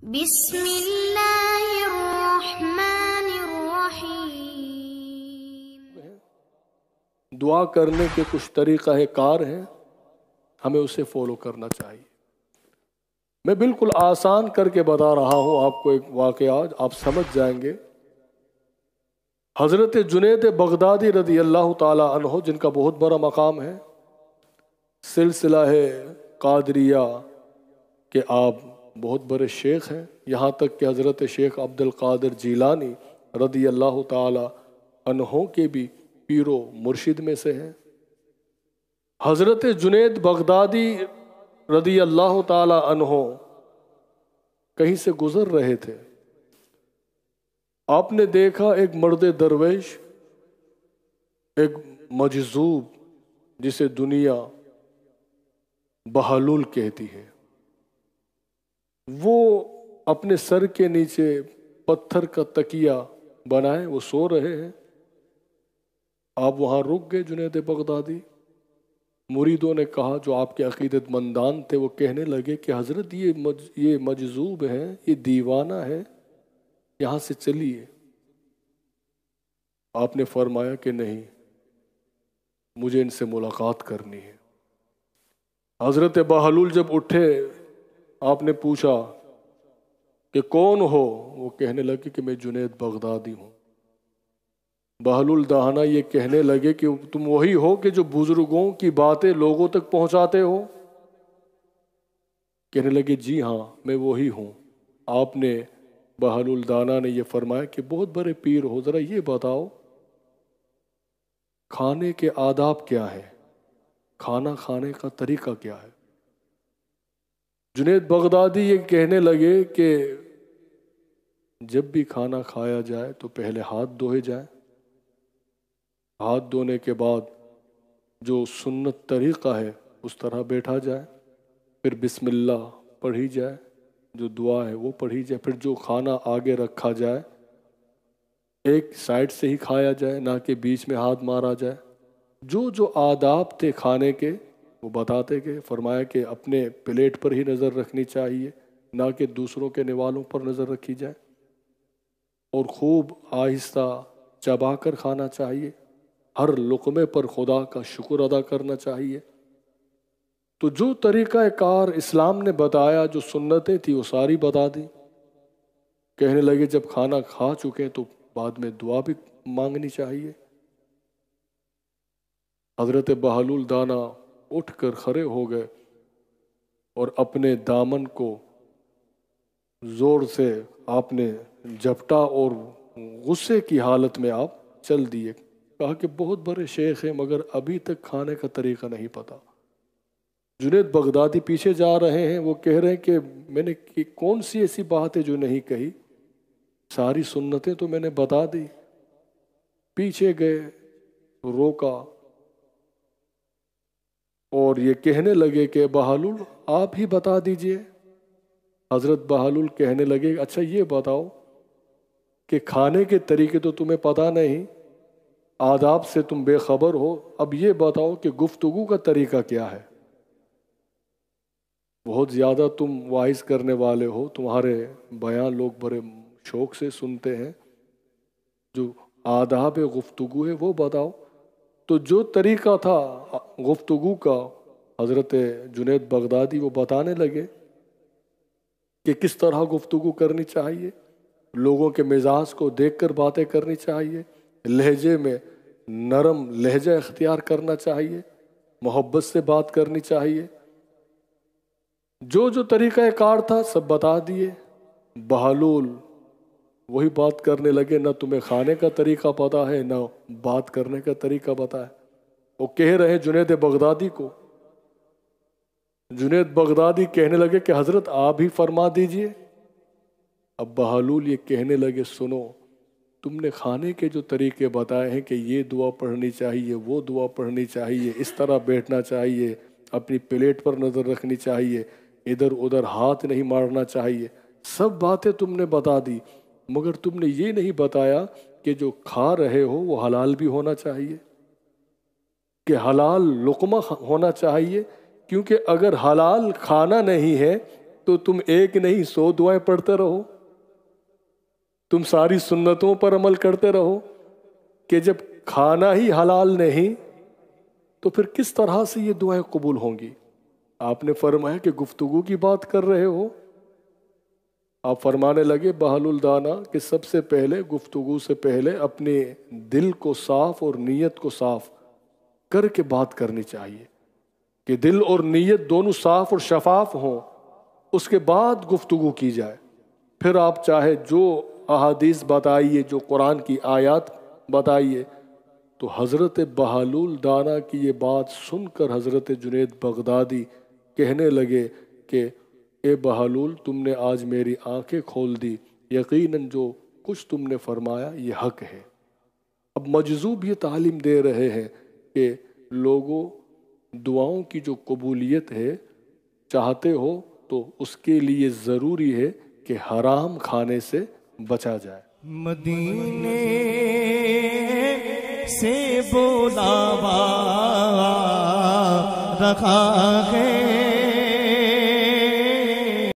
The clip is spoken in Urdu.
بسم اللہ الرحمن الرحیم۔ دعا کرنے کے کچھ طریقہ کار ہیں، ہمیں اسے فالو کرنا چاہیے۔ میں بالکل آسان کر کے بتا رہا ہوں آپ کو ایک واقعہ، آپ سمجھ جائیں گے۔ حضرت جنید بغدادی رضی اللہ تعالی عنہ، جن کا بہت بڑا مقام ہے، سلسلہ قادریہ کہ آپ بہت بڑے شیخ ہیں، یہاں تک کہ حضرت شیخ عبد القادر جیلانی رضی اللہ تعالی عنہ کے بھی پیر و مرشد میں سے ہیں۔ حضرت جنید بغدادی رضی اللہ تعالی عنہ کہیں سے گزر رہے تھے، آپ نے دیکھا ایک مرد درویش، ایک مجذوب جسے دنیا بہلول کہتی ہے، وہ اپنے سر کے نیچے پتھر کا تکیہ بنائے وہ سو رہے ہیں۔ آپ وہاں رک گئے جنید بغدادی۔ مریدوں نے کہا، جو آپ کے عقیدت مندان تھے، وہ کہنے لگے کہ حضرت یہ مجذوب ہے، یہ دیوانہ ہے، یہاں سے چلیے۔ آپ نے فرمایا کہ نہیں، مجھے ان سے ملاقات کرنی ہے۔ حضرت بہلول جب اٹھے، آپ نے پوچھا کہ کون ہو؟ وہ کہنے لگے کہ میں جنید بغدادی ہوں۔ بہلول دہانا یہ کہنے لگے کہ تم وہی ہو کہ جو بزرگوں کی باتیں لوگوں تک پہنچاتے ہو؟ کہنے لگے جی ہاں، میں وہی ہوں۔ آپ نے بہلول دانا نے یہ فرمایا کہ بہت بڑے پیر ہو، ذرا یہ بتاؤ کھانے کے آداب کیا ہے، کھانا کھانے کا طریقہ کیا ہے؟ جنید بغدادی یہ کہنے لگے کہ جب بھی کھانا کھایا جائے تو پہلے ہاتھ دھوئے جائیں، ہاتھ دھونے کے بعد جو سنت طریقہ ہے اس طرح بیٹھا جائے، پھر بسم اللہ پڑھی جائے، جو دعا ہے وہ پڑھی جائے، پھر جو کھانا آگے رکھا جائے ایک سائڈ سے ہی کھایا جائے، نہ کہ بیچ میں ہاتھ مارا جائے۔ جو آداب تھے کھانے کے وہ بتاتے گئے۔ فرمایا کہ اپنے پلیٹ پر ہی نظر رکھنی چاہیے، نہ کہ دوسروں کے نوالوں پر نظر رکھی جائے، اور خوب آہستہ چبا کر کھانا چاہیے، ہر لقمے پر خدا کا شکر ادا کرنا چاہیے۔ تو جو طریقہ کار اسلام نے بتایا، جو سنتیں تھی وہ ساری بتا دی۔ کہنے لگے جب کھانا کھا چکے تو بعد میں دعا بھی مانگنی چاہیے۔ حضرت بہلول دانا اٹھ کر کھڑے ہو گئے اور اپنے دامن کو زور سے آپ نے جھپٹا اور غصے کی حالت میں آپ چل دیے۔ کہا کہ بہت بڑے شیخ ہیں مگر ابھی تک کھانے کا طریقہ نہیں پتا۔ جنید بغدادی پیچھے جا رہے ہیں، وہ کہہ رہے ہیں کہ میں نے کون سی ایسی بات ہے جو نہیں کہی، ساری سنتیں تو میں نے بتا دی۔ پیچھے گئے، روکا اور یہ کہنے لگے کہ بہلول آپ ہی بتا دیجئے۔ حضرت بہلول کہنے لگے اچھا یہ بتاؤ کہ کھانے کے طریقے تو تمہیں پتہ نہیں، آداب سے تم بے خبر ہو، اب یہ بتاؤ کہ گفتگو کا طریقہ کیا ہے؟ بہت زیادہ تم وائز کرنے والے ہو، تمہارے بیان لوگ بڑے شوق سے سنتے ہیں، جو آداب گفتگو ہے وہ بتاؤ۔ تو جو طریقہ تھا گفتگو کا حضرت جنید بغدادی وہ بتانے لگے کہ کس طرح گفتگو کرنی چاہیے، لوگوں کے مزاج کو دیکھ کر باتیں کرنی چاہیے، لہجے میں نرم لہجہ اختیار کرنا چاہیے، محبت سے بات کرنی چاہیے۔ جو طریقہ کار تھا سب بتا دیے۔ بہلول وہی بات کرنے لگے، نہ تمہیں کھانے کا طریقہ پتا ہے نہ بات کرنے کا طریقہ پتا ہے۔ وہ کہہ رہے جنید بغدادی کو۔ جنید بغدادی کہنے لگے کہ حضرت آپ ہی فرما دیجئے۔ اب بہلول یہ کہنے لگے سنو، تم نے کھانے کے جو طریقے بتائے ہیں کہ یہ دعا پڑھنی چاہیے، وہ دعا پڑھنی چاہیے، اس طرح بیٹھنا چاہیے، اپنی پلیٹ پر نظر رکھنی چاہیے، ادھر ادھر ہاتھ نہیں مارنا چاہیے، سب باتیں تم نے بتا دی، مگر تم نے یہ نہیں بتایا کہ جو کھا رہے ہو وہ حلال بھی ہونا چاہیے، کہ حلال لقمہ ہونا چاہیے، کیونکہ اگر حلال کھانا نہیں ہے تو تم ایک نہیں 100 دعائیں پڑھتے رہو، تم ساری سنتوں پر عمل کرتے رہو، کہ جب کھانا ہی حلال نہیں تو پھر کس طرح سے یہ دعائیں قبول ہوں گی؟ آپ نے فرمایا کہ گفتگو کی بات کر رہے ہو. آپ فرمانے لگے بہل الدانا کہ سب سے پہلے گفتگو سے پہلے اپنے دل کو صاف اور نیت کو صاف کر کے بات کرنی چاہیے، کہ دل اور نیت دونوں صاف اور شفاف ہوں، اس کے بعد گفتگو کی جائے. پھر آپ چاہے جو احادیث بتائیے، جو قرآن کی آیات بتائیے. تو حضرت بہلول دانا کی یہ بات سن کر حضرت جنید بغدادی کہنے لگے کہ اے بہلول، تم نے آج میری آنکھیں کھول دی، یقیناً جو کچھ تم نے فرمایا یہ حق ہے. اب مجذوب یہ تعلیم دے رہے ہیں کہ لوگوں دعاؤں کی جو قبولیت ہے چاہتے ہو تو اس کے لیے ضروری ہے کہ حرام کھانے سے بچا جائے. مدینے سے بولاوا رکھا ہے